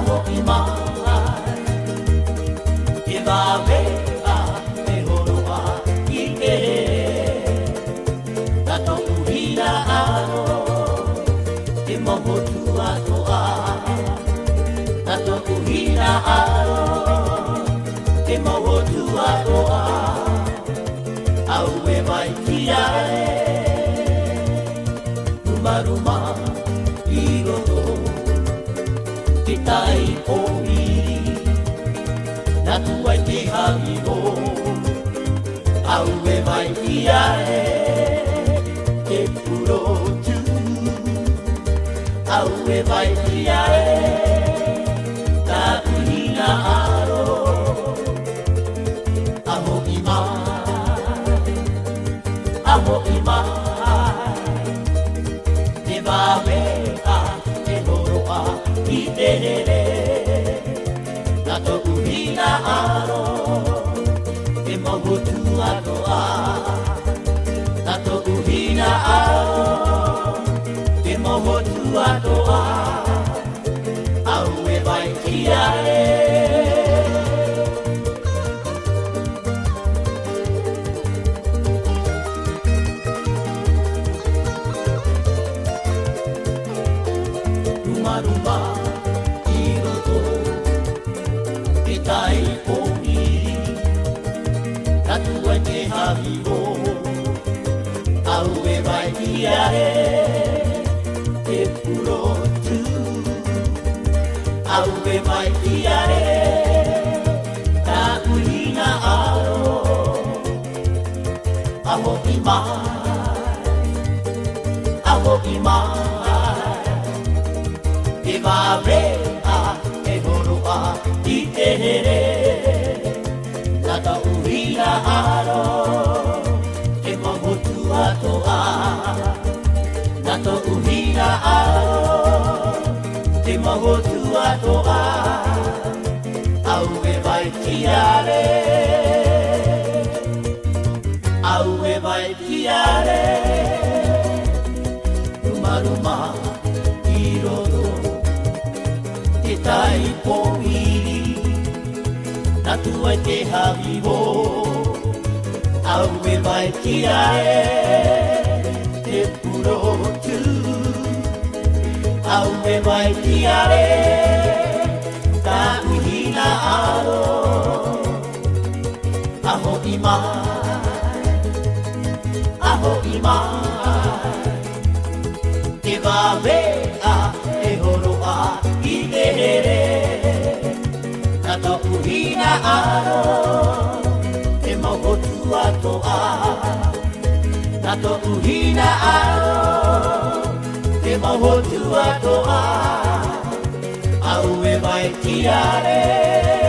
aho I mai e wawea e horoa I te na toku hina aro e mohotu atoa na toku hina aro e mohotu atoa au e mai ki ae Umaruma I roto Te tai o iri Na tuai te hamiro Au e mai ki ae Te puro tu Au e mai ki ae Ta uhina aro Aho I mai Aho I mai Te wawea te horoa I te here Na toku hina aro Te mohotu atoa Na toku hina aro Te mohotu atoa Au e vai ki ae Umaruma I roto Te tai o iri Na tuai te hamiro Au e vai ki ae Te puro tu Au e vai ki ae Ta uhina aro Aho I mai Aho I mai Te wawea e horoa I te here Na ta uhina aro Te mohotu atoa Na ta uhina aro Te mohotu atoa Au e vai ki are Au e vai ki are Umaruma I roto Te tai po iri Na tuai te hawiho Au e vai ki ae Te puro tu Au e vai ki are Ta uhina aro Aho I mai Aho I mai Te wawea e horoa I te here Na toku hina aro Te mohotu atoa Na toku hina aro Te mohotu atoa Au e mai ki are